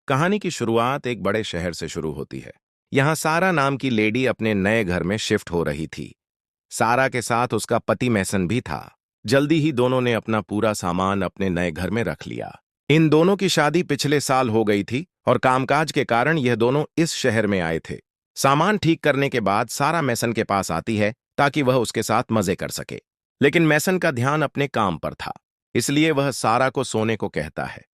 कहानी की शुरुआत एक बड़े शहर से शुरू होती है। यहाँ सारा नाम की लेडी अपने नए घर में शिफ्ट हो रही थी। सारा के साथ उसका पति मैसन भी था। जल्दी ही दोनों ने अपना पूरा सामान अपने नए घर में रख लिया। इन दोनों की शादी पिछले साल हो गई थी और कामकाज के कारण यह दोनों इस शहर में आए थे। सामान ठीक करने के बाद सारा मैसन के पास आती है ताकि वह उसके साथ मजे कर सके। लेकिन मैसन का ध्यान अपने काम पर था, इसलिए वह सारा को सोने को कहता है।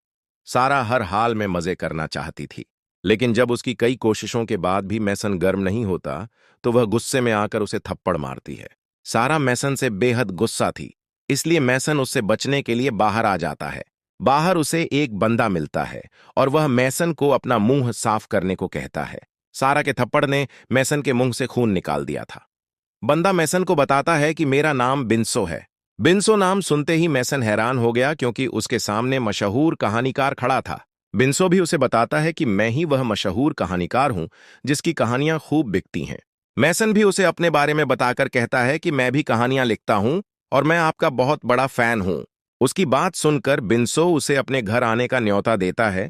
सारा हर हाल में मजे करना चाहती थी, लेकिन जब उसकी कई कोशिशों के बाद भी मैसन गर्म नहीं होता तो वह गुस्से में आकर उसे थप्पड़ मारती है। सारा मैसन से बेहद गुस्सा थी, इसलिए मैसन उससे बचने के लिए बाहर आ जाता है। बाहर उसे एक बंदा मिलता है और वह मैसन को अपना मुंह साफ करने को कहता है। सारा के थप्पड़ ने मैसन के मुंह से खून निकाल दिया था। बंदा मैसन को बताता है कि मेरा नाम बिन्सो है। बिन्सो नाम सुनते ही मैसन हैरान हो गया, क्योंकि उसके सामने मशहूर कहानीकार खड़ा था। बिन्सो भी उसे बताता है कि मैं ही वह मशहूर कहानीकार हूं जिसकी कहानियां खूब बिकती हैं। मैसन भी उसे अपने बारे में बताकर कहता है कि मैं भी कहानियां लिखता हूं और मैं आपका बहुत बड़ा फैन हूं। उसकी बात सुनकर बिन्सो उसे अपने घर आने का न्योता देता है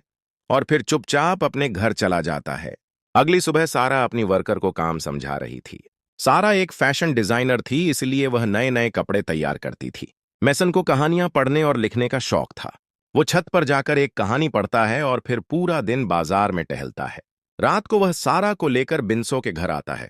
और फिर चुपचाप अपने घर चला जाता है। अगली सुबह सारा अपनी वर्कर को काम समझा रही थी। सारा एक फैशन डिजाइनर थी, इसलिए वह नए नए कपड़े तैयार करती थी। मैसन को कहानियां पढ़ने और लिखने का शौक था। वो छत पर जाकर एक कहानी पढ़ता है और फिर पूरा दिन बाजार में टहलता है। रात को वह सारा को लेकर बिन्सो के घर आता है।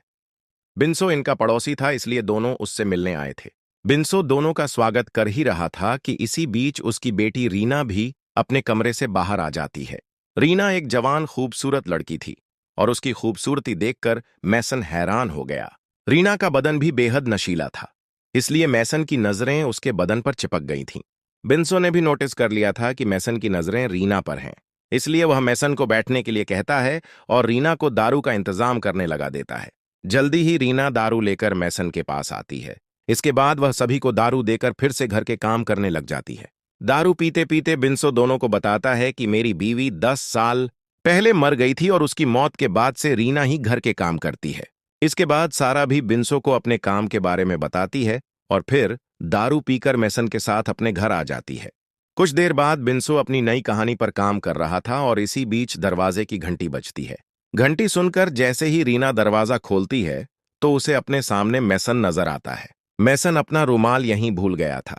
बिन्सो इनका पड़ोसी था, इसलिए दोनों उससे मिलने आए थे। बिन्सो दोनों का स्वागत कर ही रहा था कि इसी बीच उसकी बेटी रीना भी अपने कमरे से बाहर आ जाती है। रीना एक जवान खूबसूरत लड़की थी और उसकी खूबसूरती देखकर मैसन हैरान हो गया। रीना का बदन भी बेहद नशीला था, इसलिए मैसन की नजरें उसके बदन पर चिपक गई थीं। बिन्सो ने भी नोटिस कर लिया था कि मैसन की नजरें रीना पर हैं, इसलिए वह मैसन को बैठने के लिए कहता है और रीना को दारू का इंतजाम करने लगा देता है। जल्दी ही रीना दारू लेकर मैसन के पास आती है। इसके बाद वह सभी को दारू देकर फिर से घर के काम करने लग जाती है। दारू पीते पीते बिन्सो दोनों को बताता है कि मेरी बीवी 10 साल पहले मर गई थी और उसकी मौत के बाद से रीना ही घर के काम करती है। इसके बाद सारा भी बिन्सो को अपने काम के बारे में बताती है और फिर दारू पीकर मैसन के साथ अपने घर आ जाती है। कुछ देर बाद बिन्सो अपनी नई कहानी पर काम कर रहा था और इसी बीच दरवाजे की घंटी बजती है। घंटी सुनकर जैसे ही रीना दरवाजा खोलती है तो उसे अपने सामने मैसन नजर आता है। मैसन अपना रुमाल यहीं भूल गया था।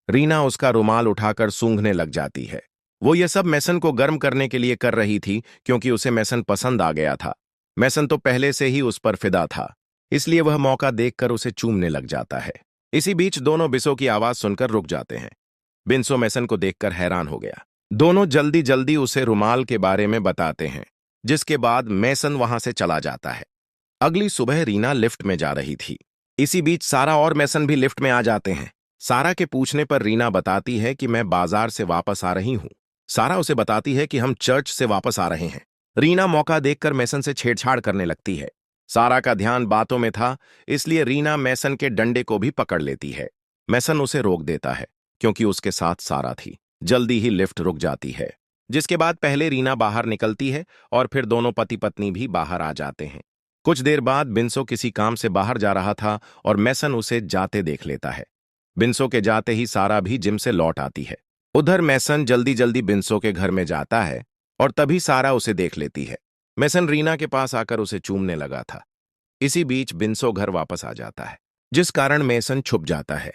रीना उसका रुमाल उठाकर सूंघने लग जाती है। वो ये सब मैसन को गर्म करने के लिए कर रही थी, क्योंकि उसे मैसन पसंद आ गया था। मैसन तो पहले से ही उस पर फिदा था, इसलिए वह मौका देखकर उसे चूमने लग जाता है। इसी बीच दोनों बिन्सो की आवाज सुनकर रुक जाते हैं। बिन्सो मैसन को देखकर हैरान हो गया। दोनों जल्दी जल्दी उसे रुमाल के बारे में बताते हैं, जिसके बाद मैसन वहां से चला जाता है। अगली सुबह रीना लिफ्ट में जा रही थी। इसी बीच सारा और मैसन भी लिफ्ट में आ जाते हैं। सारा के पूछने पर रीना बताती है कि मैं बाजार से वापस आ रही हूं। सारा उसे बताती है कि हम चर्च से वापस आ रहे हैं। रीना मौका देखकर मैसन से छेड़छाड़ करने लगती है। सारा का ध्यान बातों में था, इसलिए रीना मैसन के डंडे को भी पकड़ लेती है। मैसन उसे रोक देता है, क्योंकि उसके साथ सारा थी। जल्दी ही लिफ्ट रुक जाती है, जिसके बाद पहले रीना बाहर निकलती है और फिर दोनों पति पत्नी भी बाहर आ जाते हैं। कुछ देर बाद बिन्सो किसी काम से बाहर जा रहा था और मैसन उसे जाते देख लेता है। बिन्सो के जाते ही सारा भी जिम से लौट आती है। उधर मैसन जल्दी जल्दी बिन्सो के घर में जाता है और तभी सारा उसे देख लेती है। मैसन रीना के पास आकर उसे चूमने लगा था। इसी बीच बिन्सो घर वापस आ जाता है, जिस कारण मैसन छुप जाता है।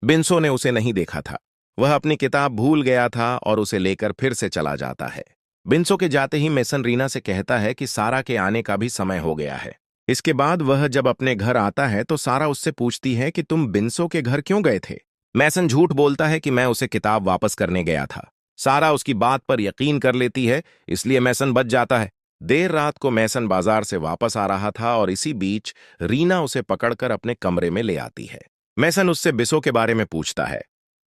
बिन्सो ने उसे नहीं देखा था। वह अपनी किताब भूल गया था और उसे लेकर फिर से चला जाता है। बिन्सो के जाते ही मैसन रीना से कहता है कि सारा के आने का भी समय हो गया है। इसके बाद वह जब अपने घर आता है तो सारा उससे पूछती है कि तुम बिन्सो के घर क्यों गए थे। मैसन झूठ बोलता है कि मैं उसे किताब वापस करने गया था। सारा उसकी बात पर यकीन कर लेती है, इसलिए मैसन बच जाता है। देर रात को मैसन बाजार से वापस आ रहा था और इसी बीच रीना उसे पकड़कर अपने कमरे में ले आती है। मैसन उससे बिन्सो के बारे में पूछता है।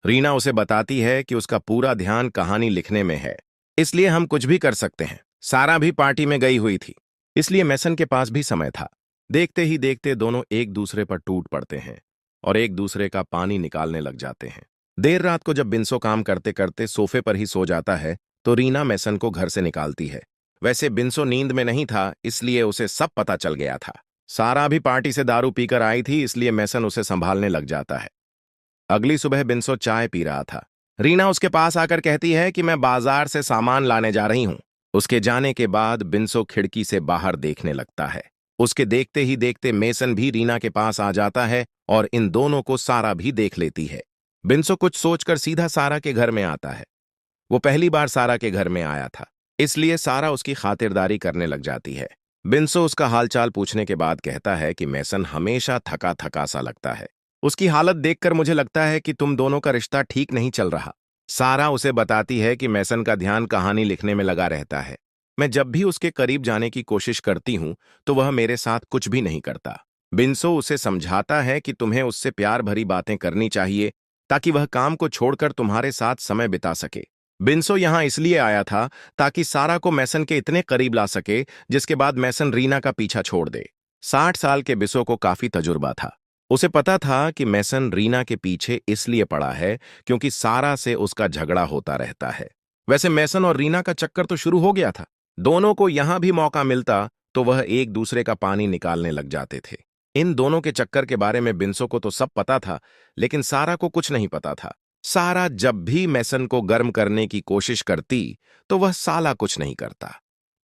रीना उसे बताती है कि उसका पूरा ध्यान कहानी लिखने में है, इसलिए हम कुछ भी कर सकते हैं। सारा भी पार्टी में गई हुई थी, इसलिए मैसन के पास भी समय था। देखते ही देखते दोनों एक दूसरे पर टूट पड़ते हैं और एक दूसरे का पानी निकालने लग जाते हैं। देर रात को जब बिन्सो काम करते करते सोफे पर ही सो जाता है तो रीना मैसन को घर से निकालती है। वैसे बिन्सो नींद में नहीं था, इसलिए उसे सब पता चल गया था। सारा भी पार्टी से दारू पीकर आई थी, इसलिए मैसन उसे संभालने लग जाता है। अगली सुबह बिन्सो चाय पी रहा था। रीना उसके पास आकर कहती है कि मैं बाजार से सामान लाने जा रही हूं। उसके जाने के बाद बिन्सो खिड़की से बाहर देखने लगता है। उसके देखते ही देखते मेसन भी रीना के पास आ जाता है और इन दोनों को सारा भी देख लेती है। बिन्सो कुछ सोचकर सीधा सारा के घर में आता है। वो पहली बार सारा के घर में आया था, इसलिए सारा उसकी खातिरदारी करने लग जाती है। बिन्सो उसका हालचाल पूछने के बाद कहता है कि मेसन हमेशा थका थका सा लगता है। उसकी हालत देखकर मुझे लगता है कि तुम दोनों का रिश्ता ठीक नहीं चल रहा। सारा उसे बताती है कि मेसन का ध्यान कहानी लिखने में लगा रहता है। मैं जब भी उसके करीब जाने की कोशिश करती हूं तो वह मेरे साथ कुछ भी नहीं करता। बिन्सो उसे समझाता है कि तुम्हें उससे प्यार भरी बातें करनी चाहिए ताकि वह काम को छोड़कर तुम्हारे साथ समय बिता सके। बिन्सो यहां इसलिए आया था ताकि सारा को मैसन के इतने करीब ला सके जिसके बाद मैसन रीना का पीछा छोड़ दे। 60 साल के बिसो को काफी तजुर्बा था। उसे पता था कि मैसन रीना के पीछे इसलिए पड़ा है क्योंकि सारा से उसका झगड़ा होता रहता है। वैसे मैसन और रीना का चक्कर तो शुरू हो गया था। दोनों को यहां भी मौका मिलता तो वह एक दूसरे का पानी निकालने लग जाते थे। इन दोनों के चक्कर के बारे में बिन्सो को तो सब पता था, लेकिन सारा को कुछ नहीं पता था। सारा जब भी मैसन को गर्म करने की कोशिश करती तो वह साला कुछ नहीं करता,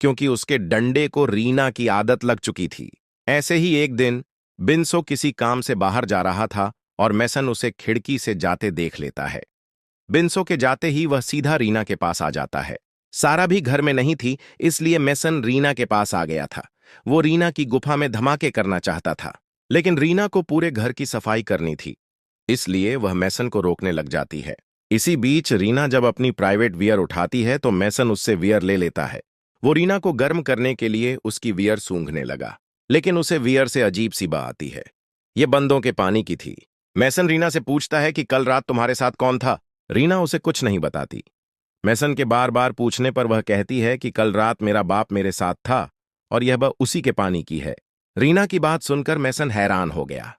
क्योंकि उसके डंडे को रीना की आदत लग चुकी थी। ऐसे ही एक दिन बिन्सो किसी काम से बाहर जा रहा था और मैसन उसे खिड़की से जाते देख लेता है। बिन्सो के जाते ही वह सीधा रीना के पास आ जाता है। सारा भी घर में नहीं थी, इसलिए मैसन रीना के पास आ गया था। वो रीना की गुफा में धमाके करना चाहता था, लेकिन रीना को पूरे घर की सफाई करनी थी, इसलिए वह मैसन को रोकने लग जाती है। इसी बीच रीना जब अपनी प्राइवेट वियर उठाती है तो मैसन उससे वियर ले लेता है। वो रीना को गर्म करने के लिए उसकी वियर सूंघने लगा, लेकिन उसे वियर से अजीब सी बा आती है। ये बंदों के पानी की थी। मैसन रीना से पूछता है कि कल रात तुम्हारे साथ कौन था। रीना उसे कुछ नहीं बताती। मैसन के बार बार पूछने पर वह कहती है कि कल रात मेरा बाप मेरे साथ था और यह बा उसी के पानी की है। रीना की बात सुनकर मैसन हैरान हो गया।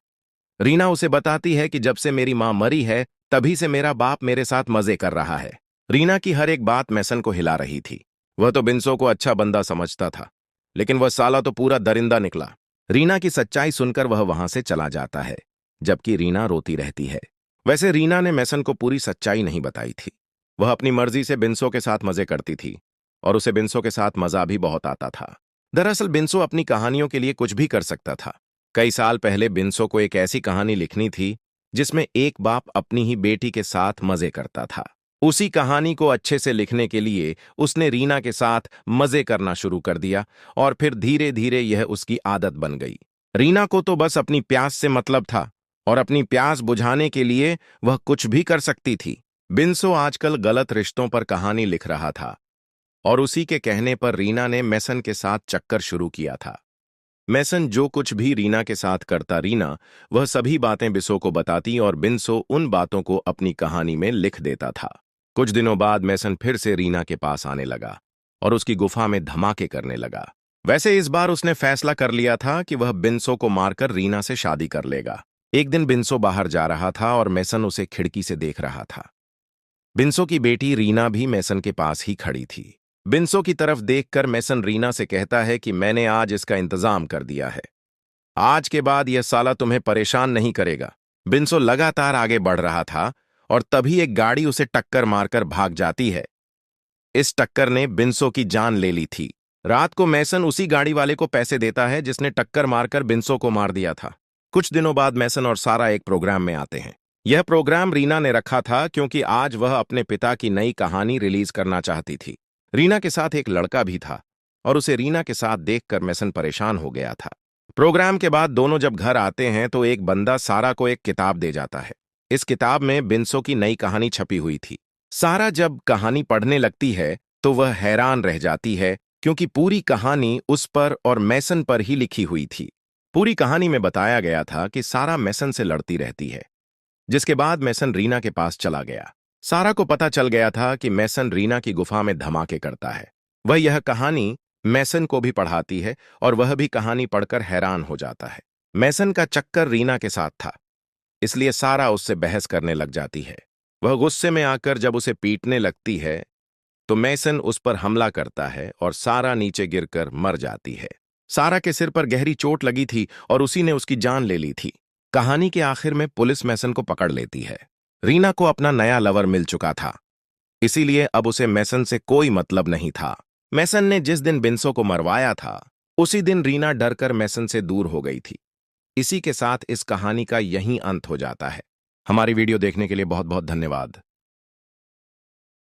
रीना उसे बताती है कि जब से मेरी मां मरी है तभी से मेरा बाप मेरे साथ मजे कर रहा है। रीना की हर एक बात मैसन को हिला रही थी। वह तो बिन्सो को अच्छा बंदा समझता था, लेकिन वह साला तो पूरा दरिंदा निकला। रीना की सच्चाई सुनकर वह वहां से चला जाता है, जबकि रीना रोती रहती है। वैसे रीना ने मैसन को पूरी सच्चाई नहीं बताई थी। वह अपनी मर्जी से बिन्सो के साथ मजे करती थी और उसे बिन्सो के साथ मजा भी बहुत आता था। दरअसल बिन्सो अपनी कहानियों के लिए कुछ भी कर सकता था। कई साल पहले बिन्सो को एक ऐसी कहानी लिखनी थी जिसमें एक बाप अपनी ही बेटी के साथ मजे करता था। उसी कहानी को अच्छे से लिखने के लिए उसने रीना के साथ मजे करना शुरू कर दिया और फिर धीरे धीरे यह उसकी आदत बन गई। रीना को तो बस अपनी प्यास से मतलब था और अपनी प्यास बुझाने के लिए वह कुछ भी कर सकती थी। बिन्सो आजकल गलत रिश्तों पर कहानी लिख रहा था और उसी के कहने पर रीना ने मैसन के साथ चक्कर शुरू किया था। मैसन जो कुछ भी रीना के साथ करता, रीना वह सभी बातें बिन्सो को बताती और बिन्सो उन बातों को अपनी कहानी में लिख देता था। कुछ दिनों बाद मैसन फिर से रीना के पास आने लगा और उसकी गुफा में धमाके करने लगा। वैसे इस बार उसने फैसला कर लिया था कि वह बिन्सो को मारकर रीना से शादी कर लेगा। एक दिन बिन्सो बाहर जा रहा था और मैसन उसे खिड़की से देख रहा था। बिन्सो की बेटी रीना भी मैसन के पास ही खड़ी थी। बिन्सो की तरफ देखकर मैसन रीना से कहता है कि मैंने आज इसका इंतजाम कर दिया है। आज के बाद यह साला तुम्हें परेशान नहीं करेगा। बिन्सो लगातार आगे बढ़ रहा था और तभी एक गाड़ी उसे टक्कर मारकर भाग जाती है। इस टक्कर ने बिन्सो की जान ले ली थी। रात को मैसन उसी गाड़ी वाले को पैसे देता है जिसने टक्कर मारकर बिन्सो को मार दिया था। कुछ दिनों बाद मैसन और सारा एक प्रोग्राम में आते हैं। यह प्रोग्राम रीना ने रखा था क्योंकि आज वह अपने पिता की नई कहानी रिलीज करना चाहती थी। रीना के साथ एक लड़का भी था और उसे रीना के साथ देखकर मैसन परेशान हो गया था। प्रोग्राम के बाद दोनों जब घर आते हैं तो एक बंदा सारा को एक किताब दे जाता है। इस किताब में बिन्सो की नई कहानी छपी हुई थी। सारा जब कहानी पढ़ने लगती है तो वह हैरान रह जाती है क्योंकि पूरी कहानी उस पर और मैसन पर ही लिखी हुई थी। पूरी कहानी में बताया गया था कि सारा मैसन से लड़ती रहती है, जिसके बाद मैसन रीना के पास चला गया। सारा को पता चल गया था कि मैसन रीना की गुफा में धमाके करता है। वह यह कहानी मैसन को भी पढ़ाती है और वह भी कहानी पढ़कर हैरान हो जाता है। मैसन का चक्कर रीना के साथ था, इसलिए सारा उससे बहस करने लग जाती है। वह गुस्से में आकर जब उसे पीटने लगती है तो मैसन उस पर हमला करता है और सारा नीचे गिरकर मर जाती है। सारा के सिर पर गहरी चोट लगी थी और उसी ने उसकी जान ले ली थी। कहानी के आखिर में पुलिस मैसन को पकड़ लेती है। रीना को अपना नया लवर मिल चुका था, इसीलिए अब उसे मैसन से कोई मतलब नहीं था। मैसन ने जिस दिन बिन्सो को मरवाया था उसी दिन रीना डरकर मैसन से दूर हो गई थी। इसी के साथ इस कहानी का यहीं अंत हो जाता है। हमारी वीडियो देखने के लिए बहुत बहुत धन्यवाद।